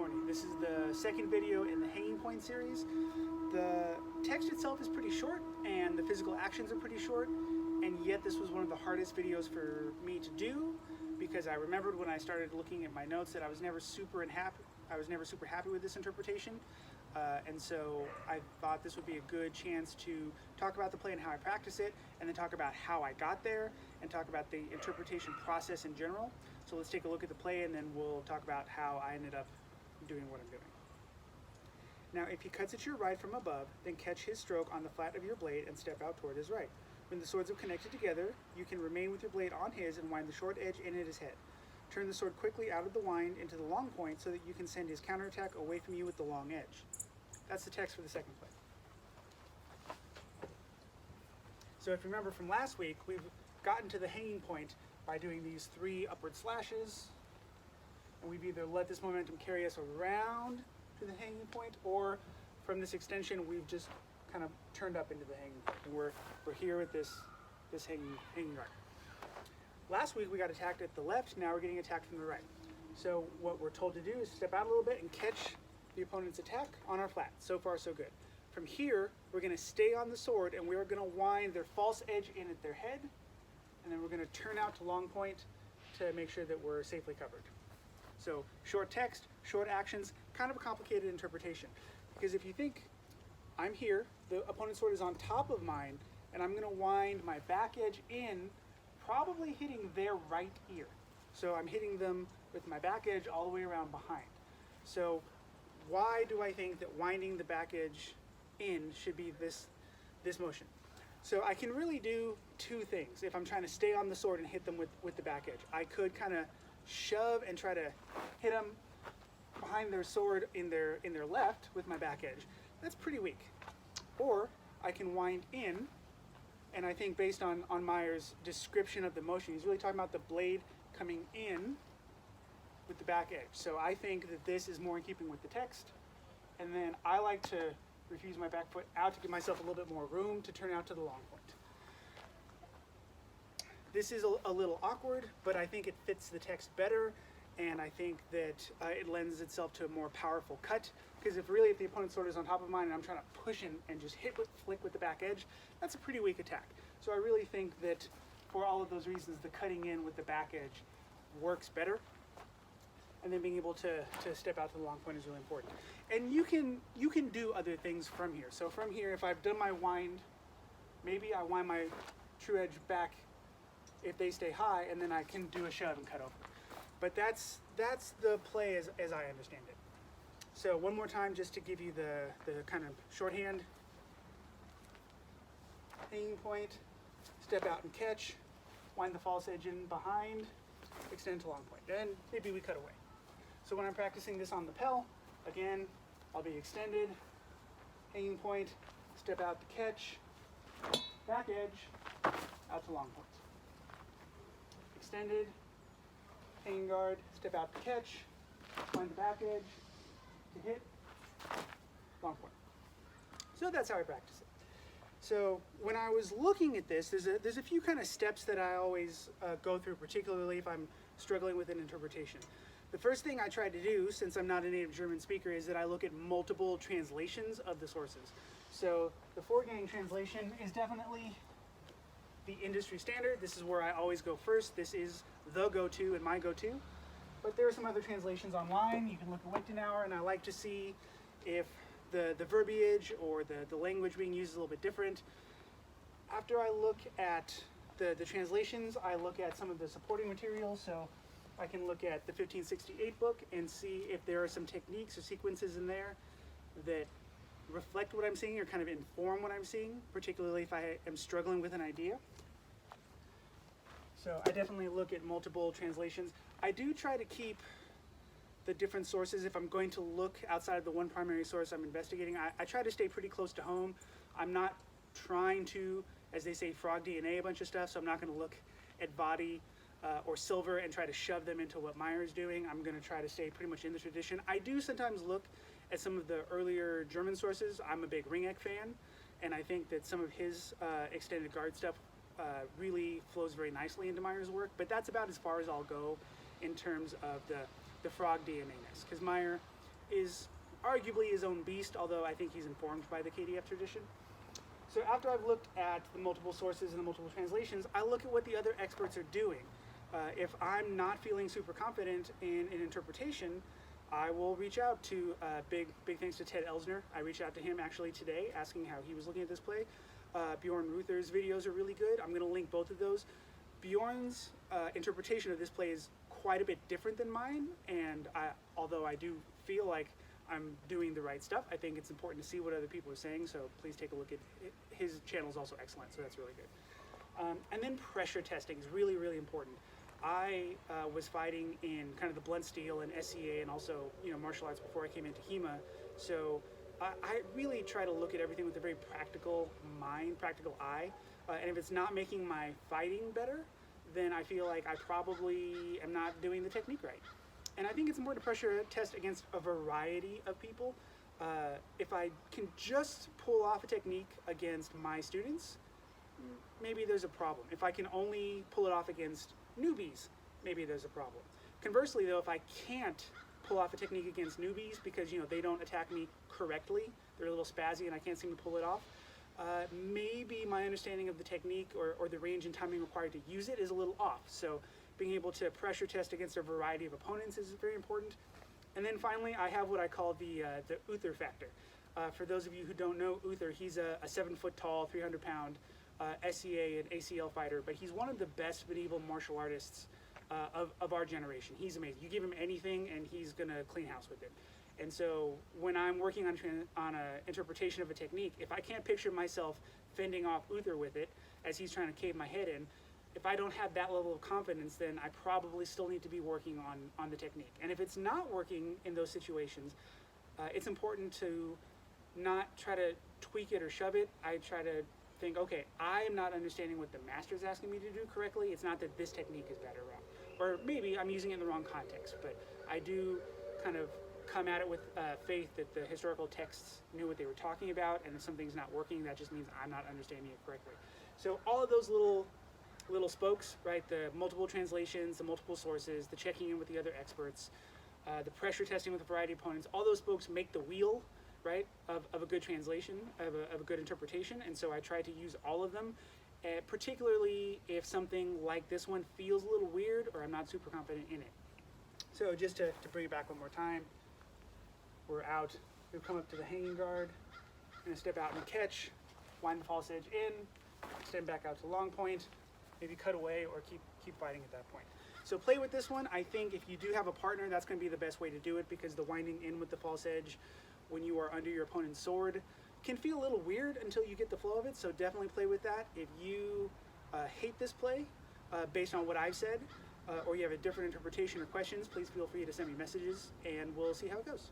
morning. This is the second video in the hanging point series. The text itself is pretty short and the physical actions are pretty short, and yet this was one of the hardest videos for me to do because I remembered when I started looking at my notes that I was never super happy with this interpretation. And so I thought this would be a good chance to talk about the play and how I practice it, and then talk about how I got there, and talk about the interpretation process in general. So let's take a look at the play, and then we'll talk about how I ended up doing what I'm doing. Now, if he cuts at your right from above, then catch his stroke on the flat of your blade and step out toward his right. When the swords have connected together, you can remain with your blade on his and wind the short edge in at his head. Turn the sword quickly out of the wind into the long point so that you can send his counterattack away from you with the long edge. That's the text for the second play. So if you remember from last week, we've gotten to the hanging point by doing these 3 upward slashes, and we've either let this momentum carry us around to the hanging point, or from this extension we've just kind of turned up into the hanging point, and we're here with this hanging guard. Last week we got attacked at the left, now we're getting attacked from the right. So what we're told to do is step out a little bit and catch the opponent's attack on our flat. So far so good. From here we're going to stay on the sword and we're going to wind their false edge in at their head, and then we're going to turn out to long point to make sure that we're safely covered. So short text, short actions, kind of a complicated interpretation. Because if you think I'm here, the opponent's sword is on top of mine, and I'm going to wind my back edge in, probably hitting their right ear. So I'm hitting them with my back edge all the way around behind. So why do I think that winding the back edge in should be this motion? So I can really do 2 things if I'm trying to stay on the sword and hit them with the back edge. I could kind of shove and try to hit them behind their sword in their left with my back edge. That's pretty weak. Or I can wind in, and I think based on Meyer's description of the motion, he's really talking about the blade coming in with the back edge. So I think that this is more in keeping with the text, and then I like to refuse my back foot out to give myself a little bit more room to turn out to the long point. This is a little awkward, but I think it fits the text better, and I think that it lends itself to a more powerful cut, because if the opponent's sword is on top of mine and I'm trying to push in and just flick with the back edge, that's a pretty weak attack. So I really think that for all of those reasons, the cutting in with the back edge works better, and then being able to step out to the long point is really important. And you can do other things from here. So from here, if I've done my wind, maybe I wind my true edge back if they stay high, and then I can do a shove and cut over. But that's the play as I understand it. So one more time, just to give you the kind of shorthand. Hanging point, step out and catch, wind the false edge in behind, extend to long point. Then maybe we cut away. So when I'm practicing this on the Pell, again, I'll be extended, hanging point, step out to catch, back edge, out to long point. Extended, hanging guard, step out to catch, wind the back edge, to hit, long point. So that's how I practice it. So when I was looking at this, there's a few kind of steps that I always go through, particularly if I'm struggling with an interpretation. The first thing I try to do, since I'm not a native German speaker, is that I look at multiple translations of the sources. So the Vorgang translation is definitely the industry standard. This is where I always go first. This is the go-to and my go-to. But there are some other translations online. You can look at Lichtenauer, and I like to see if the verbiage or the language being used is a little bit different. After I look at the translations, I look at some of the supporting materials. So I can look at the 1568 book and see if there are some techniques or sequences in there that reflect what I'm seeing or kind of inform what I'm seeing, particularly if I am struggling with an idea. So I definitely look at multiple translations. I do try to keep the different sources. If I'm going to look outside of the one primary source I'm investigating, I try to stay pretty close to home. I'm not trying to, as they say, frog DNA a bunch of stuff, so I'm not going to look at Vadi or Silver and try to shove them into what Meyer is doing. I'm going to try to stay pretty much in the tradition. I do sometimes look at some of the earlier German sources. I'm a big Ringek fan, and I think that some of his extended guard stuff really flows very nicely into Meyer's work, but that's about as far as I'll go in terms of the frog DNA-ness, because Meyer is arguably his own beast, although I think he's informed by the KDF tradition. So after I've looked at the multiple sources and the multiple translations, I look at what the other experts are doing. If I'm not feeling super confident in an interpretation, I will reach out to, big thanks to Ted Elsner. I reached out to him actually today, asking how he was looking at this play. Bjorn Ruther's videos are really good. I'm going to link both of those. Bjorn's interpretation of this play is quite a bit different than mine, and although I do feel like I'm doing the right stuff, I think it's important to see what other people are saying, so please take a look at it. His channel is also excellent, so that's really good. And then pressure testing is really, really important. I was fighting in kind of the blunt steel and SCA and also, martial arts before I came into HEMA, so I really try to look at everything with a very practical mind, practical eye, and if it's not making my fighting better, then I feel like I probably am not doing the technique right. And I think it's important to pressure test against a variety of people. If I can just pull off a technique against my students, maybe there's a problem. If I can only pull it off against newbies, maybe there's a problem. Conversely though, if I can't pull off a technique against newbies because they don't attack me correctly, they're a little spazzy and I can't seem to pull it off, maybe my understanding of the technique or the range and timing required to use it is a little off. So being able to pressure test against a variety of opponents is very important. And then finally, I have what I call the Uther factor. For those of you who don't know Uther, he's a 7 foot tall, 300 pound SCA and ACL fighter, but he's one of the best medieval martial artists of our generation. He's amazing. You give him anything and he's gonna clean house with it. And so when I'm working on an interpretation of a technique, if I can't picture myself fending off Uther with it as he's trying to cave my head in, if I don't have that level of confidence, then I probably still need to be working on the technique. And if it's not working in those situations, it's important to not try to tweak it or shove it. I try to think, okay, I am not understanding what the master's asking me to do correctly. It's not that this technique is bad or wrong. Or maybe I'm using it in the wrong context, but I do kind of come at it with faith that the historical texts knew what they were talking about, and if something's not working, that just means I'm not understanding it correctly. So all of those little spokes, right? The multiple translations, the multiple sources, the checking in with the other experts, the pressure testing with a variety of opponents, all those spokes make the wheel, right, of a good translation, of a good interpretation, and so I try to use all of them, particularly if something like this one feels a little weird or I'm not super confident in it. So just to bring it back one more time, we're out, we've come up to the hanging guard, I'm gonna step out and catch, wind the false edge in, extend back out to long point, maybe cut away or keep fighting at that point. So play with this one. I think if you do have a partner, that's going to be the best way to do it, because the winding in with the false edge when you are under your opponent's sword can feel a little weird until you get the flow of it, so definitely play with that. If you hate this play based on what I've said, or you have a different interpretation or questions, please feel free to send me messages and we'll see how it goes.